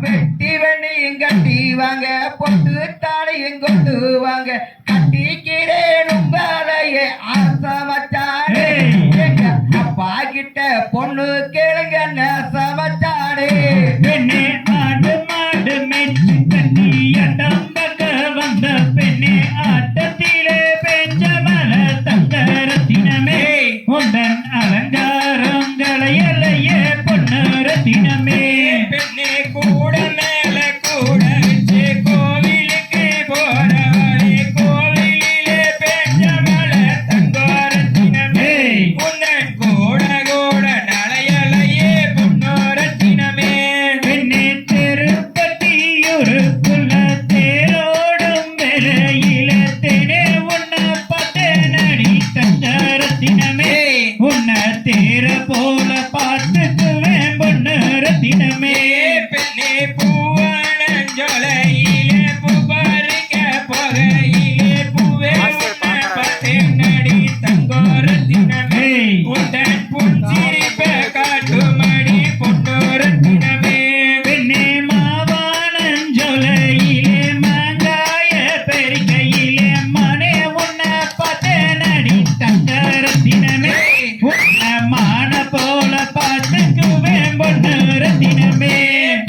வெட்டி வெண்ணியும் கட்டி வாங்க பொட்டு தாடையும் கொண்டு வாங்க கட்டிக்கிறேன் உங்களையே ஆசமச்சானே எங்க அப்பா கிட்ட பொண்ணு கேளுங்க சமச்சானே பெண்ணே ஆடு மாடு மெச்சு கண்ணி அடம்பக வந்த பெண்ணே ஆட்டத்திலே பெஞ்ச மல தங்கரத்தினமே உந்தன் அலங்காரங்களையலையே பொண்ணு ரத்தினமே பெண்ணே கூட மேல கூட வச்சு கோவிலுக்கு போறவளே கோவிலிலே பெஞ்ச மல தங்கரத்தினமே உந்தன் கூட கூட நலையலையே பொண்ணு ரத்தினமே பெண்ணே திருப்பதியூருக்குள்ள தேரோடும் வேலையில தேனே உன்னை பார்த்தேன் அடி தங்கரத்தினமே உன்னை தேர போல பார்த்துக்குவேன் பொண்ணு ரத்தினமே பெண்ணே பூவானஞ்சோலையிலே பூ பறிக்க போகையிலே பூவே உன்னை பார்த்தேன் அடி தங்கரத்தினமே உந்தன் புன்சிரிப்பை காட்டுமடி பொண்ணு ரத்தினமே பெண்ணே மாவானஞ்சொலையிலே மாங்காய பெருக்கையிலே மனே உன்னை பார்த்தேன் அடி தங்கரத்தினமே உன்னை மான போல பார்த்துக்குவேன் பொண்ணு ரத்தினமே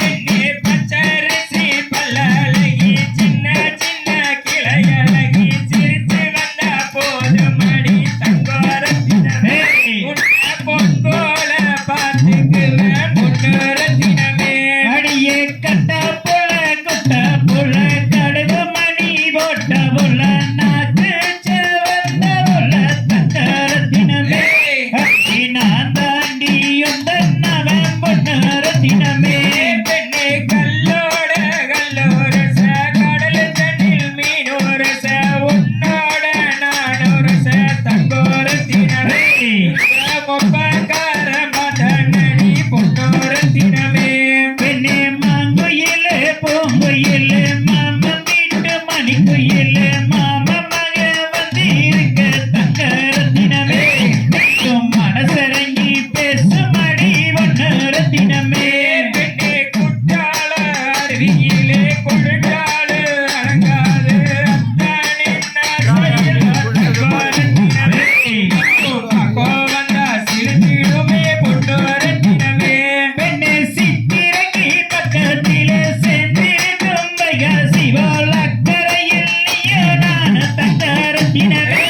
பெண்ணே பச்சரிசி பல்லழகி சின்ன சின்ன கிளையழகி சிரித்து வந்த போதுமடி தங்கரத்தினமே உன்னை பொன் போல பார்த்துக்குவேன் பொண்ணு ரத்தினமே அடியே கட்ட புல குட்ட புல கடுகு மணி போட்ட புல நாத்து செவந்த புல தங்கரத்தினமே அடி நான் தாண்டி உந்தன்னவன் பொண்ணு ரத்தினமே பெண்ணே கல்லோட கல்லோரச கடல் தண்ணில் மீனோரச உன்னோட நானோரச தங்கோரத்தினமே கொப்பங்கார மதனடி பொன்னோரத்தினமே பெண்ணே மாங்குயிலே பூங்குயிலே மாமன் வீட்டு மணிக்குயிலே மாமன் மக வந்திருக்க தங்கரத்தினமே நீயும் மனசரங்கி பேசுமடி பொண்ணு ரத்தினமே பெண்ணே குற்றால அருவியிலே கொடுத்தாள் அடங்காது வந்தா சிரித்திடுமே பொன்னோரத்தினமே பெண்ணே சித்திரங்கி பக்கத்திலே சென்றிருக்கும் வைகா சிவால் அக்கறையில் நீயோ நான் தங்கரத்தினமே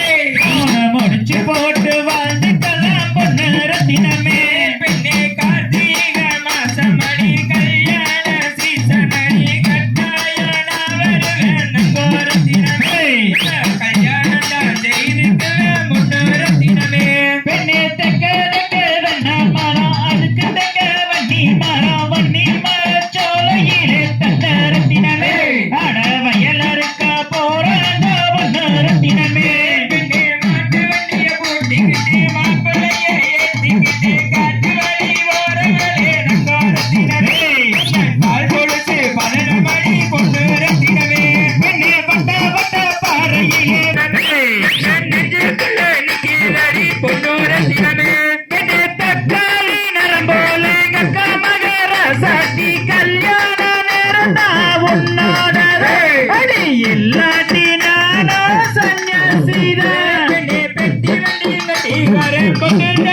முடிச்சு போட்டு வாழ்ந்துக்கலாம் பொண்ணு ரத்தினமே பெண்ணே கார்த்திகை மாசமடி கல்யாண சீசனடி கட்டாயன வருவேன் நங்கோரத்தினமே கல்யாணம் தான் செய்திருக்கிறேன் முன்னோரத்தினமே பெண்ணே தக்க தக்க வண்ண மரம் அதுக்கு தக்க வன்னி மரம் வன்னி மர சோலையிலே தங்கரத்தினமே அட வயலறுக்க போறாங்க பொண்ணு ரத்தினமே பெண்ணே மாட்டு வண்டிய பூட்டிக்கிட்டு மாப்பிள்ளைய ஏத்திக்கிட்டு காட்டு வழி ஓரங்களே நங்கோரத்தினமே கால் கொலுசு 12 மணி பொன்னோரத்தினமே பெண்ணே வட்ட வட்ட பாறையிலே நெஞ்சுக்குள்ள நிக்கிறடி பொன்னோரத்தினமே பெண்ணே தக்காளி நரம்போல கக்கா மகர சாட்டி கல்யாண நேரந்தா உன்னோடதே அடி இல்லாட்டி நானோ சன்னியாசிதான் பெண்ணே பெட்டி வண்டி கட்டி வரேன் பொங்கல்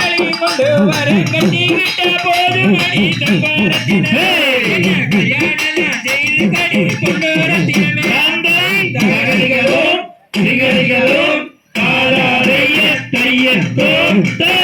கொண்டு வரேன் கட்டிக்கிட்ட போது மணி தங்கரத்தினமே கல்யாணம் செய்து கடி பொன்னோரத்தினமே தகதிகளும் திகதிகளும் காதாரைய தையத்தோம் தை